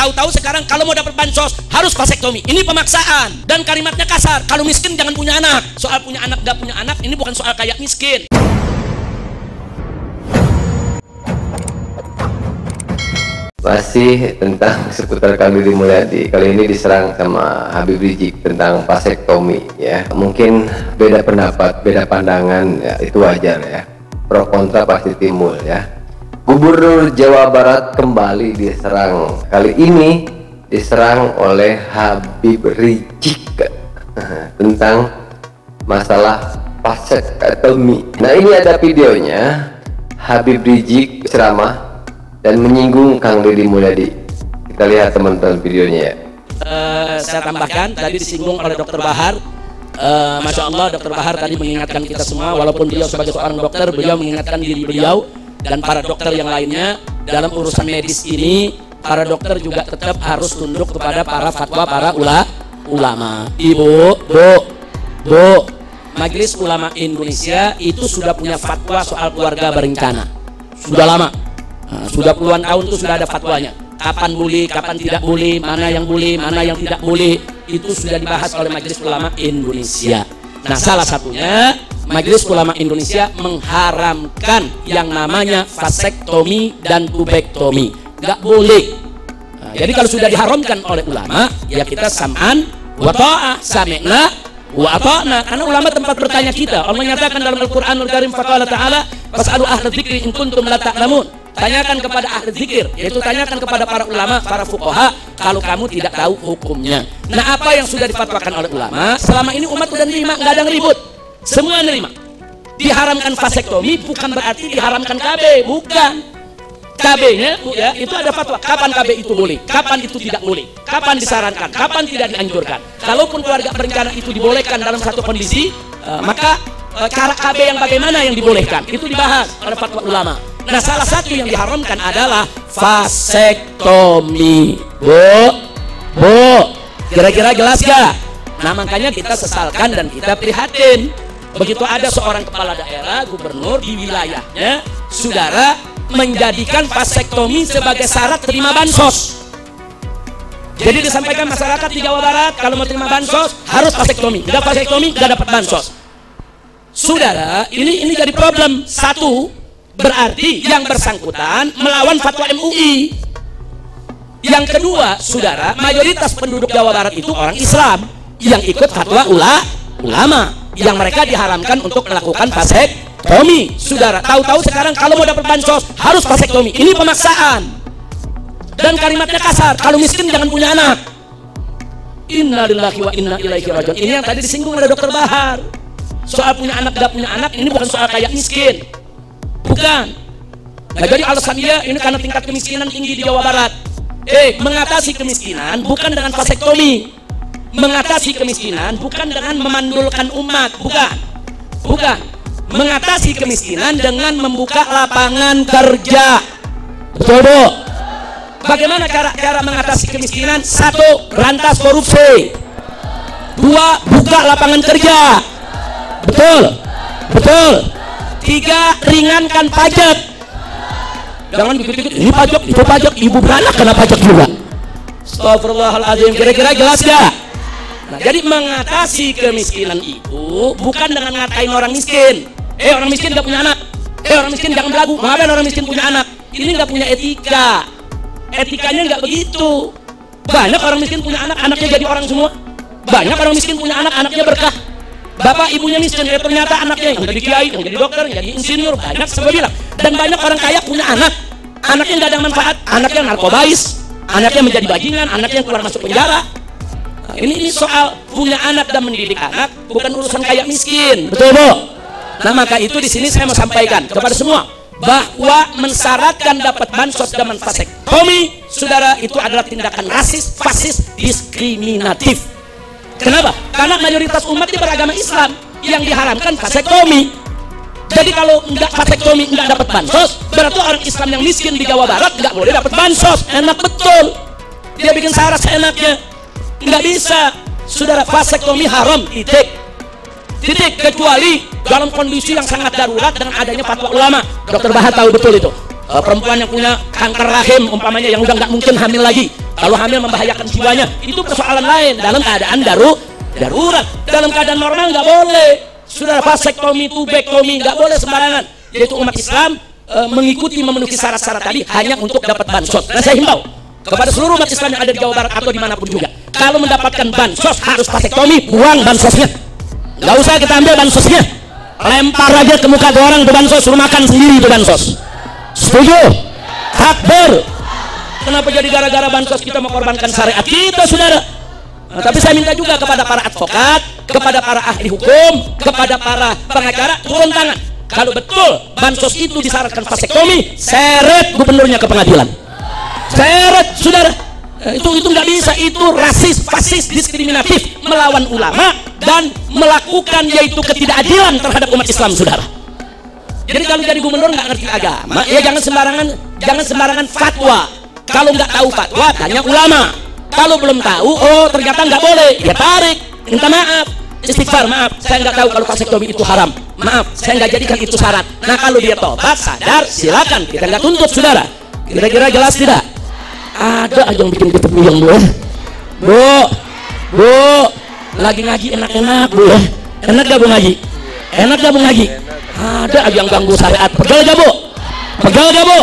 Tahu-tahu sekarang kalau mau dapat bansos harus vasektomi. Ini pemaksaan dan kalimatnya kasar. Kalau miskin jangan punya anak. Soal punya anak gak punya anak ini bukan soal kayak miskin. Masih tentang seputar Kang Deddy Mulyadi. Kali ini diserang sama Habib Rizik tentang vasektomi ya. Mungkin beda pendapat, beda pandangan ya, itu wajar ya. Pro kontra pasti timbul ya. Gubernur Jawa Barat kembali diserang. Kali ini diserang oleh Habib Rizik tentang masalah vasektomi. Nah, ini ada videonya. Habib Rizik ceramah dan menyinggung Kang Deddy Mulyadi. Kita lihat teman-teman videonya ya. Saya tambahkan tadi disinggung oleh Dr. Bahar. Masya Allah, Dr. Bahar tadi mengingatkan kita semua, walaupun beliau sebagai seorang dokter, beliau mengingatkan diri beliau dan para dokter yang lainnya dalam urusan medis ini. Para dokter juga tetap harus tunduk kepada para fatwa para ulama. Ibu, Bu, Majelis Ulama Indonesia itu sudah punya fatwa soal keluarga berencana. Sudah lama. Nah, sudah puluhan tahun itu sudah ada fatwanya. Kapan boleh, kapan tidak boleh, mana yang boleh, mana yang tidak boleh, itu sudah dibahas oleh Majelis Ulama Indonesia. Nah, salah satunya Majelis Ulama Indonesia mengharamkan yang namanya vasektomi dan tubektomi. Gak boleh. Nah, jadi kalau sudah diharamkan oleh ulama, ya kita sam'an wa ta'ah, sami'na wa ata'na. Karena ulama tempat bertanya kita. Allah menyatakan dalam Al-Qur'anul Karim, faqala ta'ala fas'alu ahla dzikri in kuntum la ta'lamun. Tanyakan kepada ahli zikir, yaitu tanyakan kepada para ulama, para fuqaha, kalau kamu tidak tahu hukumnya. Nah, apa yang sudah difatwakan oleh ulama selama ini umat udah nerima, nggak ada ngeribut, semua nerima. Diharamkan vasektomi bukan berarti diharamkan KB, bukan. KB-nya ya, itu ada fatwa kapan KB itu boleh, kapan itu tidak boleh, kapan disarankan, kapan tidak dianjurkan. Kalaupun keluarga berencana itu dibolehkan dalam satu kondisi, maka cara KB yang bagaimana yang dibolehkan itu dibahas oleh fatwa ulama. Nah, salah satu yang diharamkan adalah vasektomi. Bu, kira-kira jelas gak? Nah, makanya kita sesalkan dan kita prihatin. Begitu ada seorang kepala daerah, gubernur di wilayahnya, saudara, menjadikan vasektomi sebagai syarat terima bansos. Jadi disampaikan masyarakat di Jawa Barat kalau mau terima bansos harus vasektomi. Tidak vasektomi nggak dapat bansos. Saudara, ini jadi problem. Satu, berarti yang bersangkutan melawan fatwa MUI. Yang kedua, saudara, mayoritas penduduk Jawa Barat itu orang Islam yang ikut fatwa ulama yang mereka diharamkan untuk melakukan vasektomi. Saudara, tahu-tahu sekarang kalau mau dapat bansos harus vasektomi. Ini pemaksaan dan kalimatnya kasar. Kalau miskin jangan punya anak. Innalillahi wa inna ilaihi rajiun. Ini yang tadi disinggung oleh Dr. Bahar. Soal punya anak gak punya anak ini bukan soal kayak miskin. Bukan. Nah, jadi alasan dia ini karena tingkat kemiskinan tinggi di Jawa Barat. Mengatasi kemiskinan bukan dengan vasektomi. Mengatasi kemiskinan bukan dengan memandulkan umat, bukan. Mengatasi kemiskinan dengan membuka lapangan kerja. Betul, Bu? Bagaimana cara mengatasi kemiskinan? Satu, rantas korupsi. Dua, buka lapangan kerja. Betul. Tiga, ringankan pajak. Jangan dikit-dikit ini pajak, itu pajak, ibu beranak kena pajak juga. Astagfirullahaladzim, kira-kira jelas gak? Nah, jadi mengatasi kemiskinan itu bukan dengan ngatain orang miskin. Orang miskin gak punya anak. Orang miskin jangan belagu. Ngapain orang miskin punya anak? Ini gak punya etika. Etikanya gak begitu. Banyak orang miskin punya anak, anaknya jadi orang semua. Banyak orang miskin punya anak, anaknya berkah. Bapak ibunya miskin, ternyata anaknya yang jadi kiai, yang jadi dokter, yang jadi insinyur, banyak sebab bilang. Dan banyak orang kaya punya anak, anaknya nggak ada manfaat, anaknya narkobais, anaknya menjadi bajingan, anaknya keluar masuk penjara. Nah, ini soal punya anak dan mendidik anak, bukan urusan kaya miskin, betul, Bu? Nah, maka itu di sini saya mau sampaikan kepada semua bahwa mensyaratkan dapat bansos dengan vasektomi, saudara, itu adalah tindakan rasis, fasis, diskriminatif. Kenapa? Karena mayoritas umat di beragama Islam yang diharamkan vasektomi. Jadi kalau nggak vasektomi nggak dapat bansos, berarti orang Islam yang miskin di Jawa Barat nggak boleh dapat bansos. Enak betul. Dia bikin syarat seenaknya. Nggak bisa. Saudara, vasektomi haram. Titik. Kecuali dalam kondisi yang sangat darurat dengan adanya fatwa ulama. Dr. Bahar tahu betul itu. perempuan yang punya kanker rahim umpamanya yang udah nggak mungkin hamil lagi, kalau hamil membahayakan jiwanya, itu persoalan lain. Dalam keadaan darurat, dalam keadaan normal nggak boleh. Saudara, vasektomi, tubektomi nggak boleh sembarangan. Yaitu umat Islam mengikuti memenuhi syarat-syarat tadi hanya untuk dapat bansos. Dan saya himbau kepada seluruh umat Islam yang ada di Jawa Barat atau dimanapun juga, kalau mendapatkan bansos harus vasektomi, buang bansosnya. Nggak usah kita ambil bansosnya, lempar aja ke muka orang tuh bansos, suruh makan sendiri tuh bansos. Setuju? Takbir. Kenapa jadi gara-gara bansos kita mengorbankan syariat kita, saudara? Nah, tapi saya minta juga kepada para advokat, kepada para ahli hukum, kepada para pengacara, turun tangan. Kalau betul bansos itu disyaratkan vasektomi, seret gubernurnya ke pengadilan. Seret, saudara. Itu nggak bisa, itu rasis, fasis, diskriminatif, melawan ulama dan melakukan yaitu ketidakadilan terhadap umat Islam, saudara. Jadi kalau jadi gubernur nggak ngerti agama, ya jangan sembarangan fatwa. Kalau nggak tahu fatwa, tanya ulama. Kalau belum tahu, oh ternyata nggak boleh, ya tarik, minta maaf, istighfar, maaf, saya nggak tahu kalau vasektomi itu haram, maaf, saya nggak jadikan itu syarat. Nah kalau dia tobat, sadar, silakan, kita nggak tuntut, saudara. Kira-kira jelas tidak? Ada aja yang bikin kita puyeng, Bu, lagi ngaji enak-enak, Bu, ya. Enak gak Bu ngaji? Enak gak Bu ngaji? Ada aja yang ganggu syariat. Pegal gak Bu? Pegal gak Bu?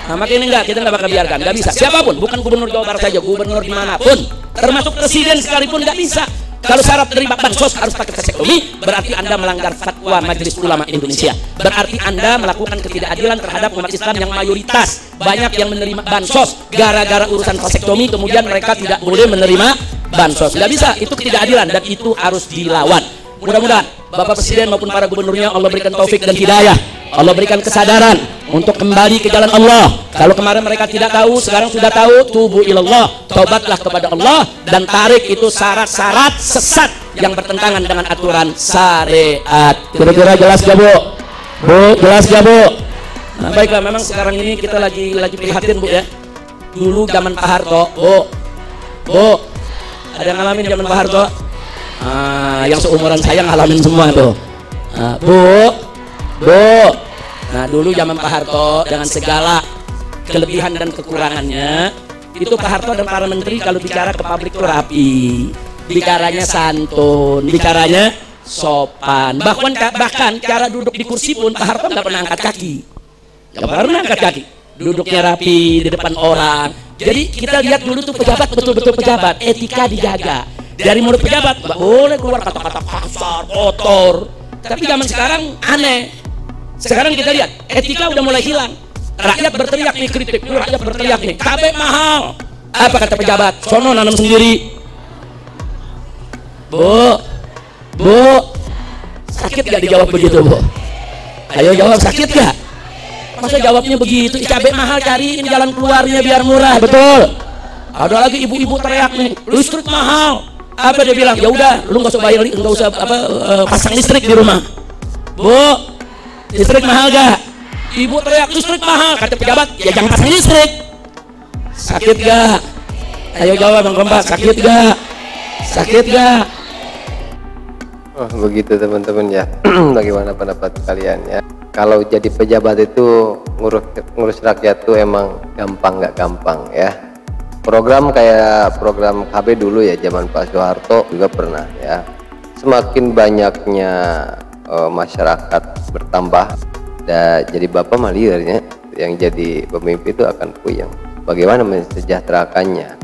Nah, makanya enggak, kita nggak bakal biarkan, nggak bisa. Siapapun, bukan gubernur Jawa Barat saja, gubernur dimanapun, termasuk presiden sekalipun nggak bisa. Kalau syarat terima bansos harus pakai vasektomi, berarti Anda melanggar fatwa Majelis Ulama Indonesia. Berarti Anda melakukan ketidakadilan terhadap umat Islam yang mayoritas. Banyak yang menerima bansos gara-gara urusan vasektomi, kemudian mereka tidak boleh menerima bansos. Nggak bisa, itu ketidakadilan dan itu harus dilawan. Mudah-mudahan Bapak Presiden maupun para gubernurnya Allah berikan taufik dan hidayah, Allah berikan kesadaran untuk kembali ke jalan Allah. Kalau kemarin mereka tidak tahu, sekarang sudah tahu, tubu ilallah, taubatlah kepada Allah dan tarik itu syarat-syarat sesat yang bertentangan dengan aturan syariat. Kira-kira jelas gak Bu? Bu, jelas gak Bu? Nah, baiklah, memang sekarang ini kita lagi prihatin Bu ya. Dulu zaman Pak Harto, Bu, ada yang ngalamin zaman Pak Harto? Yang seumuran saya ngalamin semua tuh. Bu. Nah dulu zaman Pak Harto dengan segala kelebihan dan kekurangannya, itu Pak Harto dan para menteri kalau bicara ke publik itu rapi, bicaranya santun, bicaranya sopan. Bahkan cara duduk di kursi pun Pak Harto nggak pernah angkat kaki, duduknya rapi di depan orang. Jadi kita lihat dulu tuh pejabat betul-betul pejabat, etika dijaga. Dari mulut pejabat nggak boleh keluar kata-kata kasar, kotor. Tapi zaman sekarang aneh. Sekarang kita lihat etika udah mulai hilang. Rakyat berteriak nih, kritik, rakyat berteriak nih, cabai mahal. Apa kata pejabat? Sono nanam sendiri. Bu, sakit gak dijawab begitu Bu? Ayo jawab, sakit gak? Masa jawabnya begitu? Cabai mahal, cariin jalan keluarnya biar murah, betul? Ada lagi ibu-ibu teriak nih, listrik mahal. Apa dia bilang? Ya udah, lu nggak usah bayar, nggak usah pasang listrik di rumah. Bu, listrik mahal gak? Ibu teriak listrik mahal, kata pejabat, ya jangan pasang listrik. Sakit gak? Ayo jawab Bang Kompas, sakit gak? Sakit gak? Oh begitu teman-teman ya. Bagaimana pendapat kalian ya? Kalau jadi pejabat itu ngurus rakyat tuh emang gampang nggak gampang ya. Program kayak program KB dulu ya zaman Pak Soeharto juga pernah ya. Semakin banyaknya masyarakat bertambah, jadi bapak mah liarnya, yang jadi pemimpin itu akan puyeng. Bagaimana mensejahterakannya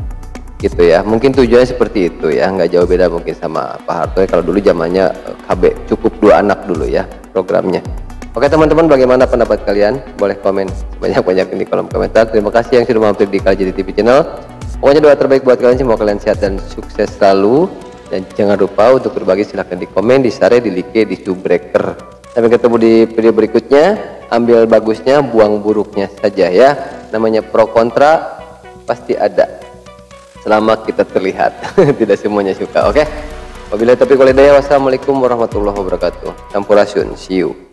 gitu ya. Mungkin tujuannya seperti itu ya, nggak jauh beda mungkin sama Pak Harto ya. Kalau dulu zamannya KB cukup 2 anak dulu ya programnya. Oke teman-teman, bagaimana pendapat kalian? Boleh komen banyak-banyak di kolom komentar. Terima kasih yang sudah mampir di KJDI TV channel. Pokoknya doa terbaik buat kalian, semoga kalian sehat dan sukses selalu. Dan jangan lupa untuk berbagi, silahkan di komen, di share, di like, di subbreaker. Sampai ketemu di video berikutnya. Ambil bagusnya, buang buruknya saja ya. Namanya pro kontra pasti ada, selama kita terlihat. Tidak semuanya suka. Oke, wabillahi taufiq wal hidayah. Wassalamualaikum warahmatullahi wabarakatuh. Sampurasun, see you.